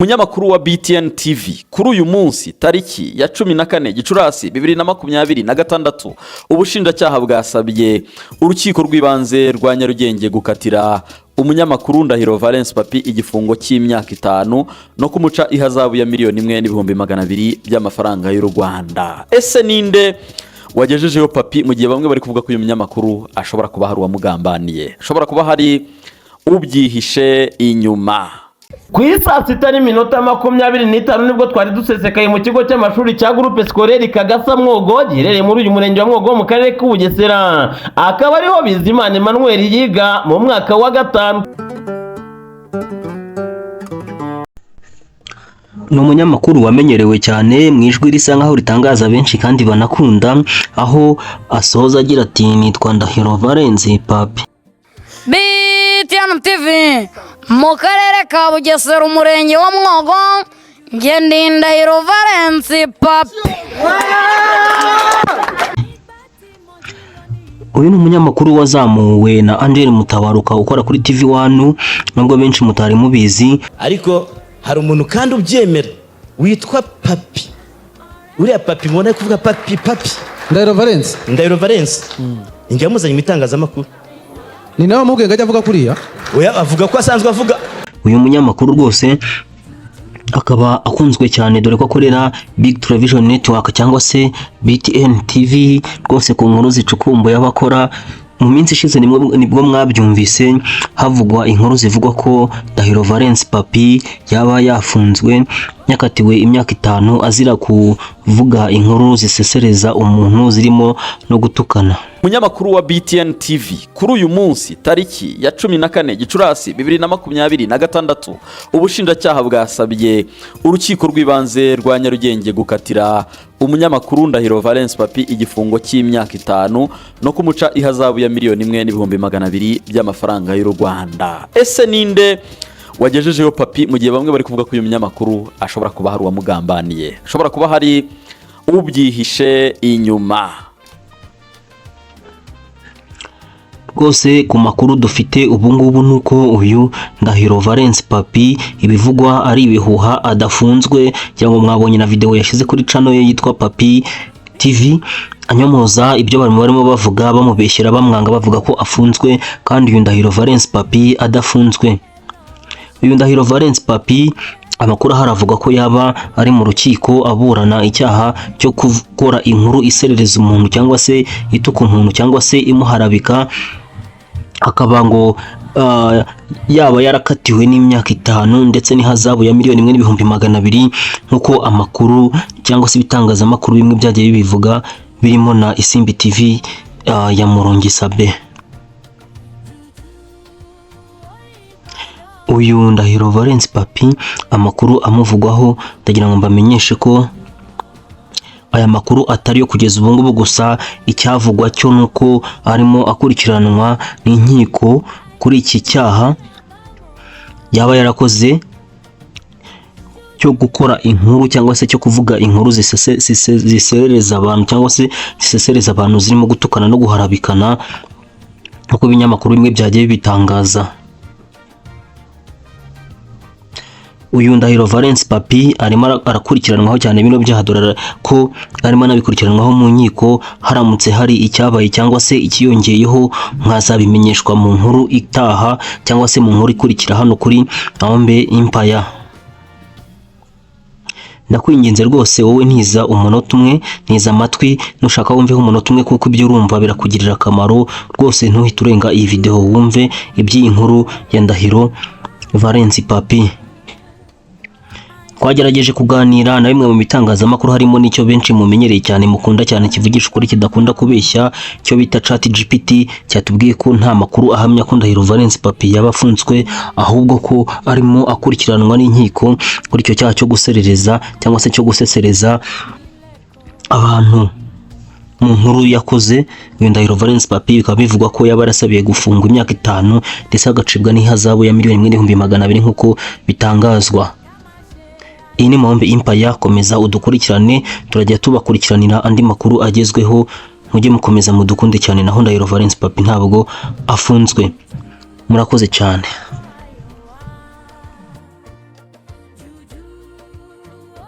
Munyamakuru wa BTN TV kuri uyu munsi tariki ya 14 Gicurasi 2026 ubushinjacyaha bwasabye urukiko rw'ibanze rwa Nyarugenge gukatira umunyamakuru Ndahiro Valens Papi igifungo cy'imyaka 5 no kumuca ihazabu ya miliyoni 1,200,000 by'amafaranga y'u Rwanda. Ese ninde wagejejeho Papi mu gihe bamwe bari kuvuga ko uyu munyamakuru ashobora kuba hari uwamugambaniye, ashobora kuba hari ubyihishe inyuma? Ku saa 6:25 nibwo twari dusesekaye mu kigo cy'amashuri cya Groupe Scolaire Kagasa Mwogo giherereye muri uyu murenge wa Mwogo mu karere k'Ubugesera, akaba ariho Bizimana Emmanuel yiga mu mwaka wa 5. Ni umunyamakuru wamenyerewe cyane mu ijwi risa nkaho ritangaza benshi kandi banakunda, aho asoza agira ati nitwa Ndahiro Valens Papi. BTN TV mu karere ka Bugesera umurenge wa Mwogo, nge ndi Ndahiro Valens Papi. Uyu ni umunyamakuru wazamuwe na Angel Mutabaruka ukora kuri TV1, nubwo benshi mutari mubizi, ariko hari umuntu kandi ubyemera witwa Papi. Uriya Papi mbona kuvuga Papi Ndahiro Valens njye muzanye imitangazamakuru. Ni nawe mubwenge ajya avuga kuriya? Oya, avuga ko asanzwe avuga. Uyu munyamakuru rwose akaba akunzwe cyane dore ko akorera Big Television Network cyangwa se BTN TV, rwose ku nkuru zicukumbuye abakora. Mu minsi ishize nibwo mwabyumvise havugwa inkuru zivugwa ko Ndahiro Valens Papi yaba yafunzwe yakatiwe imyaka 5 azira kuvuga inkuru zisesereza umuntu zirimo no gutukana. Munyamakuru wa BTN TV kuri uyu munsi tariki ya 14 Gicurasi 2026 ubushinjacyaha bwasabye urukiko rw'ibanze rwa Nyarugenge gukatira umunyamakuru Ndahiro Valens Papi igifungo cy'imyaka 5 no kumuca ihazabu ya miliyoni 1,200,000 by'amafaranga y'u Rwanda. Ese ninde wagejejeho Papi mu gihe bamwe bari kuvuga ko uyu munyamakuru ashobora kuba hari uwamugambaniye, ashobora kuba hari ubyihishe inyuma? Rwose ku makuru dufite ubu ngubu nuko uyu Ndahiro Valens Papi ibivugwa ari ibihuha adafunzwe, cyangwa mwabonye na video yashize kuri channel ye yitwa Papi TV anyomoza ibyo barimo bavuga bamubeshyera bamwanga bavuga ko afunzwe, kandi uyu Ndahiro Valens Papi adafunzwe. Uyu Ndahiro Valens Papi amakuru haravuga ko yaba ari mu rukiko aburana icyaha cyo gukora inkuru iserereza umuntu cyangwa se ituka umuntu cyangwa se imuharabika, akaba ngo yaba yarakatiwe n'imyaka 5 ndetse n'ihazabu ya miliyoni 1,200,000 nkuko amakuru cyangwa se ibitangazamakuru bimwe byagiye bibivuga birimo na Isimbi TV ya Murongi Sabe. Uyu Ndahiro Valens Papi amakuru amuvugwaho ndagira ngo mbamenyeshe ko aya makuru atari yo kugeza ubu ngubu gusa. Icyavugwa cyo nuko arimo akurikiranwa n'inkiko kuri iki cyaha yaba yarakoze cyo gukora inkuru cyangwa se cyo kuvuga inkuru ziserereza abantu cyangwa se zisesereza abantu zirimo gutukana no guharabikana, uko ibinyamakuru bimwe byagiye bitangaza. Uyu Ndahiro Valens Papi arimo arakurikiranwaho cyane bino byahadorara ko arimo nabikurikiranwaho mu nkiko. Haramutse hari icyabaye cyangwa se ikiyongeyeho mwazabimenyeshwa mu nkuru itaha cyangwa se mu nkuru ikurikira hano kuri Ambe Empire. Ndakwinginze rwose wowe ntiza umunota umwe, ntiza amatwi nushaka wumveho umunota umwe, kuko ibyo urumva birakugirira akamaro rwose. Ntuhite urenga iyi video wumve iby'iyi nkuru ya Ndahiro Valens Papi. Twagerageje kuganira na bimwe mu bitangazamakuru harimo n'icyo benshi mumenyereye cyane mukunda cyane kivugisha ukuri kidakunda kubeshya cyo bita ChatGPT, cyatubwiye ko nta makuru ahamya ko Ndahiro Valens Papi yaba afunzwe, ahubwo ko arimo akurikiranwa n'inkiko kuri icyo cyaha cyo guserereza cyangwa se cyo gusesereza abantu mu nkuru yakoze. Uyu Ndahiro Valens Papi bikaba bivugwa ko yaba yarasabiye gufungwa imyaka 5 ndetse agacibwa n'ihazabu ya miliyoni 1,200,000 nkuko bitangazwa. Iyi ni Ambe Empire, komeza udukurikirane, turajya tubakurikiranira andi makuru agezweho. Mujye mukomeza mudukunde cyane, naho Ndahiro Valens Papi ntabwo afunzwe. Murakoze cyane.